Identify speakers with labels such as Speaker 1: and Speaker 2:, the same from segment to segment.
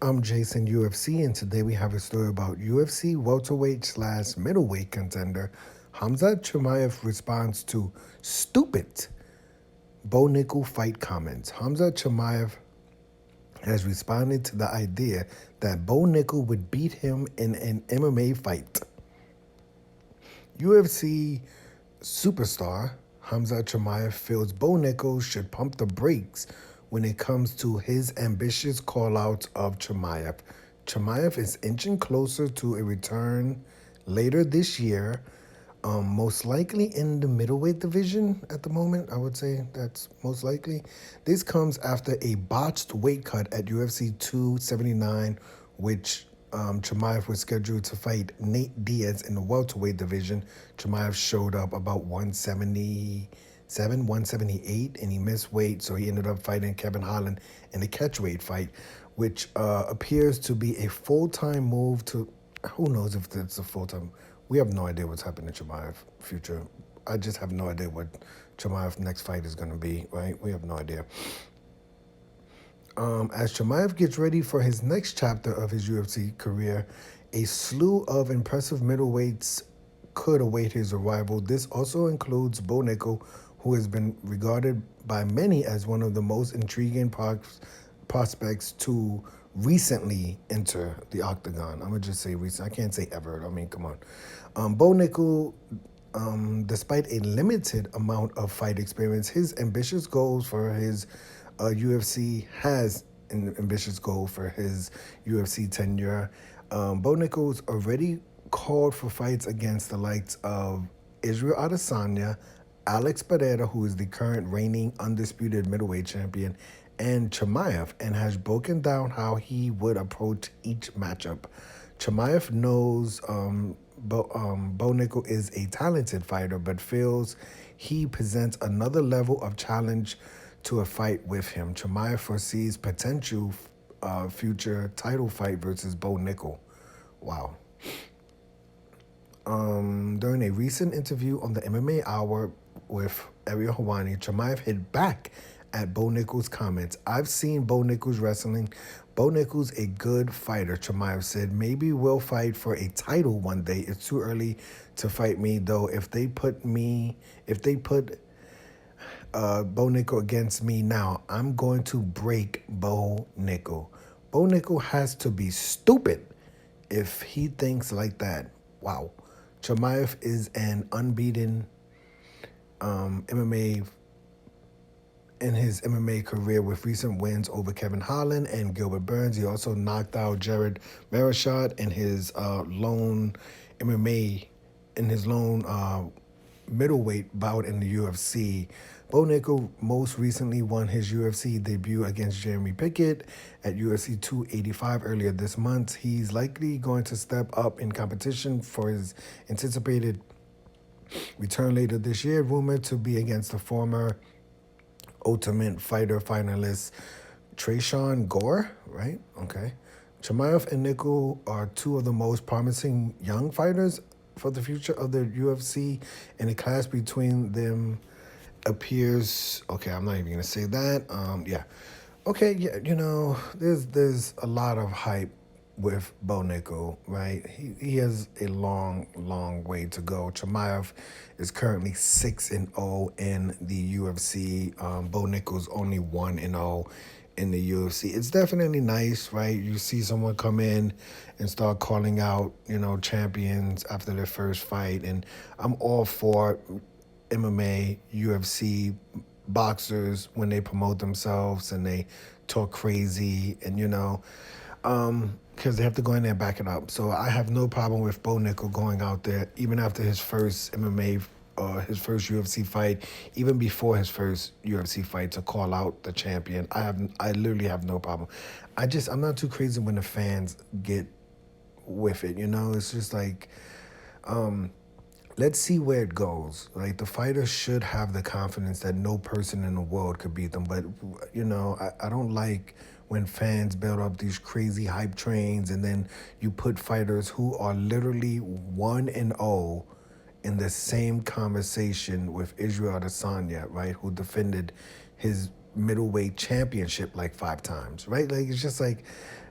Speaker 1: I'm Jason UFC, and today we have a story about UFC welterweight slash middleweight contender Khamzat Chimaev responds to stupid Bo Nickel fight comments. Khamzat Chimaev has responded to the idea that Bo Nickel would beat him in an MMA fight. UFC superstar Khamzat Chimaev feels Bo Nickel should pump the brakes when it comes to his ambitious call-out of Chimaev. Chimaev is inching closer to a return later this year, most likely in the middleweight division at the moment. I would say that's most likely. This comes after a botched weight cut at UFC 279, which Chimaev was scheduled to fight Nate Diaz in the welterweight division. Chimaev showed up about 177, 178, and he missed weight, so he ended up fighting Kevin Holland in a catchweight fight, which appears to be a full-time move to. Who knows if it's a full-time. We have no idea what's happening to Chimaev future. I just have no idea what Chimaev's next fight is going to be, right? We have no idea. As Chimaev gets ready for his next chapter of his UFC career, a slew of impressive middleweights could await his arrival. This also includes Bo Nickel, who has been regarded by many as one of the most intriguing prospects to recently enter the octagon. I'm going to just say recent. I can't say ever. I mean, come on. Bo Nickel, despite a limited amount of fight experience, his ambitious goals for his UFC has an ambitious goal for his UFC tenure. Bo Nickel's already called for fights against the likes of Israel Adesanya, Alex Pereira, who is the current reigning undisputed middleweight champion, and Chimaev, and has broken down how he would approach each matchup. Chimaev knows Bo Nickel is a talented fighter, but feels he presents another level of challenge to a fight with him. Chimaev foresees potential future title fight versus Bo Nickel. Wow. During a recent interview on the MMA Hour with Ariel Helwani, Chimaev hit back at Bo Nickel's comments. I've seen Bo Nickel's wrestling. Bo Nickel's a good fighter, Chimaev said. Maybe we'll fight for a title one day. It's too early to fight me, though. If they put Bo Nickel against me now, I'm going to break Bo Nickel. Bo Nickel has to be stupid if he thinks like that. Wow. Chimaev is an unbeaten MMA in his MMA career with recent wins over Kevin Holland and Gilbert Burns. He also knocked out Jared Marashad in his lone MMA, in his lone middleweight bout in the UFC. Bo Nickel most recently won his UFC debut against Jeremy Pickett at UFC 285 earlier this month. He's likely going to step up in competition for his anticipated return later this year, rumored to be against the former Ultimate Fighter finalist Trayshawn Gore, right? Okay. Chimaev and Nickel are two of the most promising young fighters for the future of the UFC, and the clash between them appears okay. I'm not even gonna say that. Yeah, okay, yeah. There's a lot of hype with Bo Nickel, right? He has a long way to go. Chimaev is currently 6-0 in the UFC. Bo Nickel's only 1-0 in the UFC. It's definitely nice, right? You see someone come in and start calling out, champions after their first fight, and I'm all for MMA, UFC boxers when they promote themselves and they talk crazy and because they have to go in there and back it up. So I have no problem with Bo Nickel going out there even after his first MMA his first UFC fight, even before his first UFC fight, to call out the champion. I literally have no problem. I'm not too crazy when the fans get with it. It's just like let's see where it goes. Like, the fighter should have the confidence that no person in the world could beat them. But, I don't like when fans build up these crazy hype trains and then you put fighters who are literally 1-0 in the same conversation with Israel Adesanya, right, who defended his middleweight championship like 5 times, right? Like, it's just like,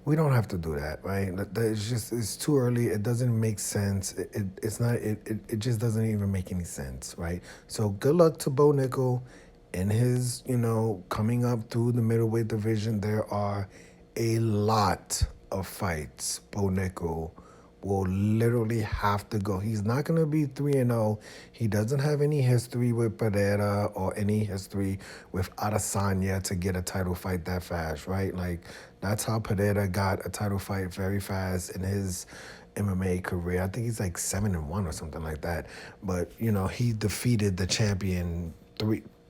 Speaker 1: We don't have to do that, right? It's just it's too early. It doesn't make sense. It's not. It just doesn't even make any sense, right? So good luck to Bo Nickel in his coming up through the middleweight division. There are a lot of fights. Bo Nickel will literally have to go. He's not going to be 3-0. He doesn't have any history with Pereira or any history with Adesanya to get a title fight that fast, right? Like, that's how Pereira got a title fight very fast in his MMA career. I think he's like 7-1 or something like that. But, he defeated the champion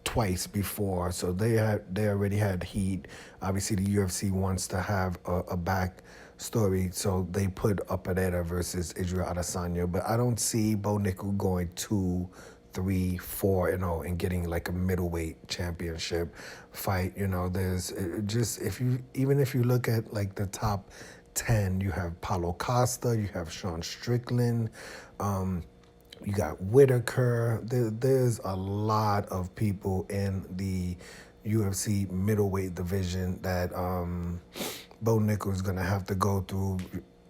Speaker 1: twice before, so they already had heat. Obviously, the UFC wants to have a back story, so they put up Pereira versus Israel Adesanya. But I don't see Bo Nickel going 2, 3, 4 and getting like a middleweight championship fight. There's just if you look at like the top 10, you have Paulo Costa, you have Sean Strickland. You got Whitaker. There's a lot of people in the UFC middleweight division that Bo Nickel is going to have to go through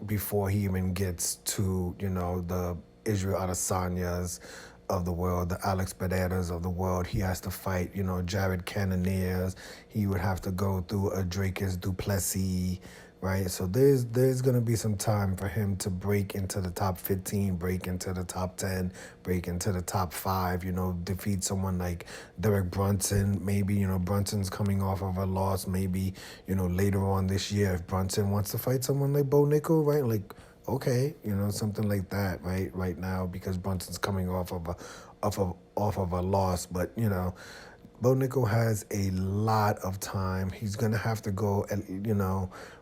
Speaker 1: before he even gets to, the Israel Adesanyas of the world, the Alex Pereiras of the world. He has to fight, Jared Cannoniers. He would have to go through a Dracus Duplessis, right? So there's going to be some time for him to break into the top 15, break into the top 10, break into the top 5, defeat someone like Derek Brunson. Maybe, Brunson's coming off of a loss. Maybe, later on this year, if Brunson wants to fight someone like Bo Nickel, right? Like, okay, something like that, right now, because Brunson's coming off of a loss. But, Bo Nickel has a lot of time. He's gonna have to go.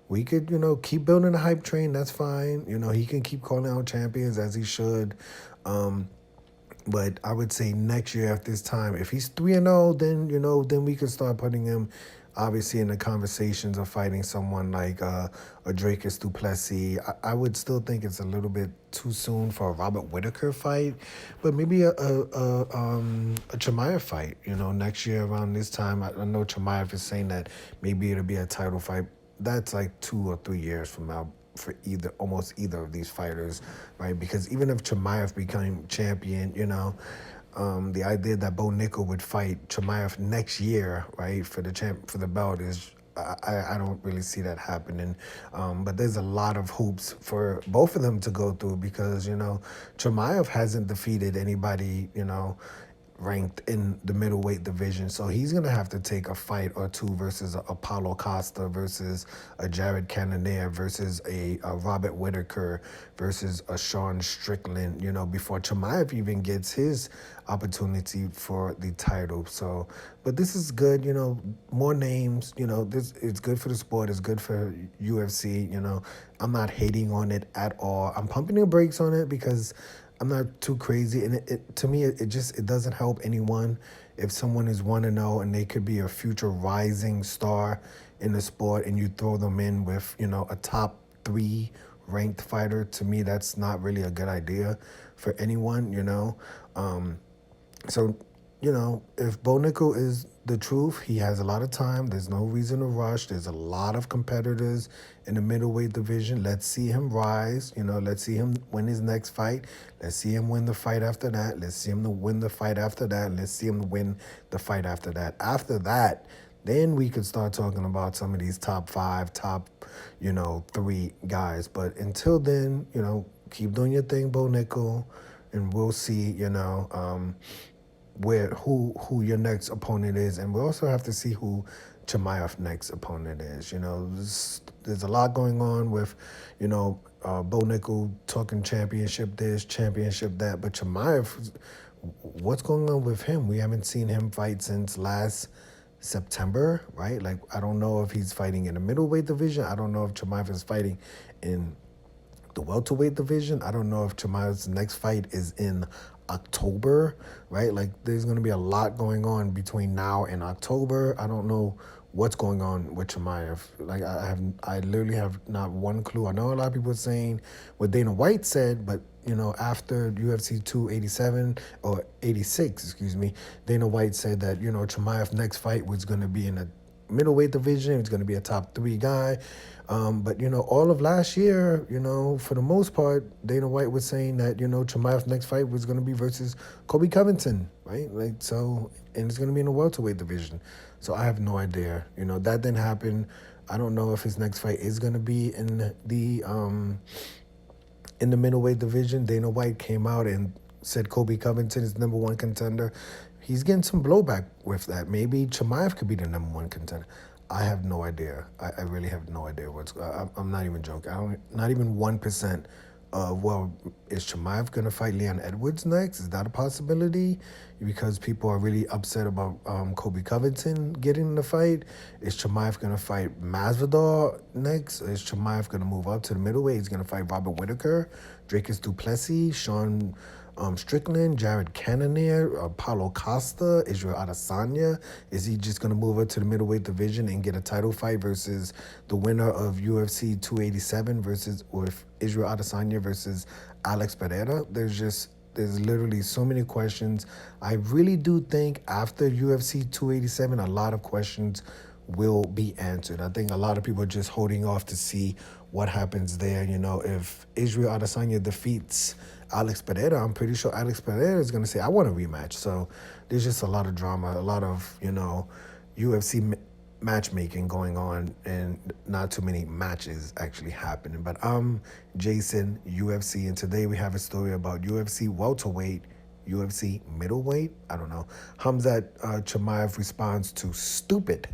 Speaker 1: We could, keep building the hype train. That's fine. He can keep calling out champions as he should. But I would say next year at this time, if he's 3-0, then we could start putting him, obviously, in the conversations of fighting someone like a Dracus Duplessis. I would still think it's a little bit too soon for a Robert Whitaker fight, but maybe a Chimaev fight. Next year around this time, I know Chimaev is saying that maybe it'll be a title fight. That's like 2 or 3 years from now for almost either of these fighters, right? Because even if Chimaev became champion, the idea that Bo Nickel would fight Chimaev next year, right, for the belt is, I don't really see that happening. But there's a lot of hoops for both of them to go through because Chimaev hasn't defeated anybody ranked in the middleweight division. So he's going to have to take a fight or two versus a Paulo Costa, versus a Jared Cannonier, versus a Robert Whitaker, versus a Sean Strickland, before Chimaev even gets his opportunity for the title. So, but this is good, more names, this it's good for the sport. It's good for UFC, I'm not hating on it at all. I'm pumping the brakes on it because I'm not too crazy, and to me it doesn't help anyone if someone is 1-0 and they could be a future rising star in the sport, and you throw them in with a top 3 ranked fighter. To me, that's not really a good idea for anyone. So, if Bo Nickel is the truth, he has a lot of time. There's no reason to rush. There's a lot of competitors in the middleweight division. Let's see him rise. Let's see him win his next fight. Let's see him win the fight after that. Let's see him win the fight after that. And let's see him win the fight after that. After that, then we could start talking about some of these top 5, top, 3 guys. But until then, keep doing your thing, Bo Nickel, and we'll see, who your next opponent is, and we also have to see who Chimaev's next opponent is. There's a lot going on with, Bo Nickel talking championship this, championship that, but Chimaev, what's going on with him? We haven't seen him fight since last September, right? Like, I don't know if he's fighting in the middleweight division. I don't know if Chimaev is fighting in the welterweight division. I don't know if Chimaev's next fight is in October, right? Like, there's going to be a lot going on between now and October. I don't know what's going on with Chimaev. Like, I literally have not one clue. I know a lot of people are saying what Dana White said, but after UFC 287 or 86, excuse me, Dana White said that Chimaev's next fight was going to be in a middleweight division. It's going to be a top 3 guy. But, all of last year, for the most part, Dana White was saying that, Chimaev's next fight was going to be versus Kobe Covington, right? Like, so, and it's going to be in the welterweight division. So I have no idea. That didn't happen. I don't know if his next fight is going to be in the middleweight division. Dana White came out and said Kobe Covington is number one contender. He's getting some blowback with that. Maybe Chimaev could be the number one contender. I have no idea. I really have no idea what's. I'm not even joking. Not even 1% of, well, is Chimaev going to fight Leon Edwards next? Is that a possibility? Because people are really upset about Kobe Covington getting in the fight. Is Chimaev going to fight Masvidal next? Is Chimaev going to move up to the middleweight? He's going to fight Robert Whittaker, Dracus du Plessis, Sean Strickland, Jared Cannonier, Paulo Costa, Israel Adesanya. Is he just going to move up to the middleweight division and get a title fight versus the winner of UFC 287 with Israel Adesanya versus Alex Pereira? There's literally so many questions. I really do think after UFC 287, a lot of questions will be answered. I think a lot of people are just holding off to see what happens there. If Israel Adesanya defeats Alex Pereira, I'm pretty sure Alex Pereira is going to say, I want a rematch. So there's just a lot of drama, a lot of, UFC matchmaking going on, and not too many matches actually happening. But I'm Jason, UFC, and today we have a story about UFC welterweight, UFC middleweight, I don't know. Khamzat Chimaev responds to stupid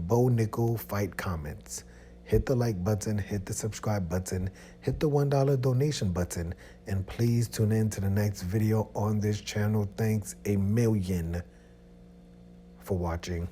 Speaker 1: Bo Nickal fight comments. Hit the like button, hit the subscribe button, hit the $1 donation button, and please tune in to the next video on this channel. Thanks a million for watching.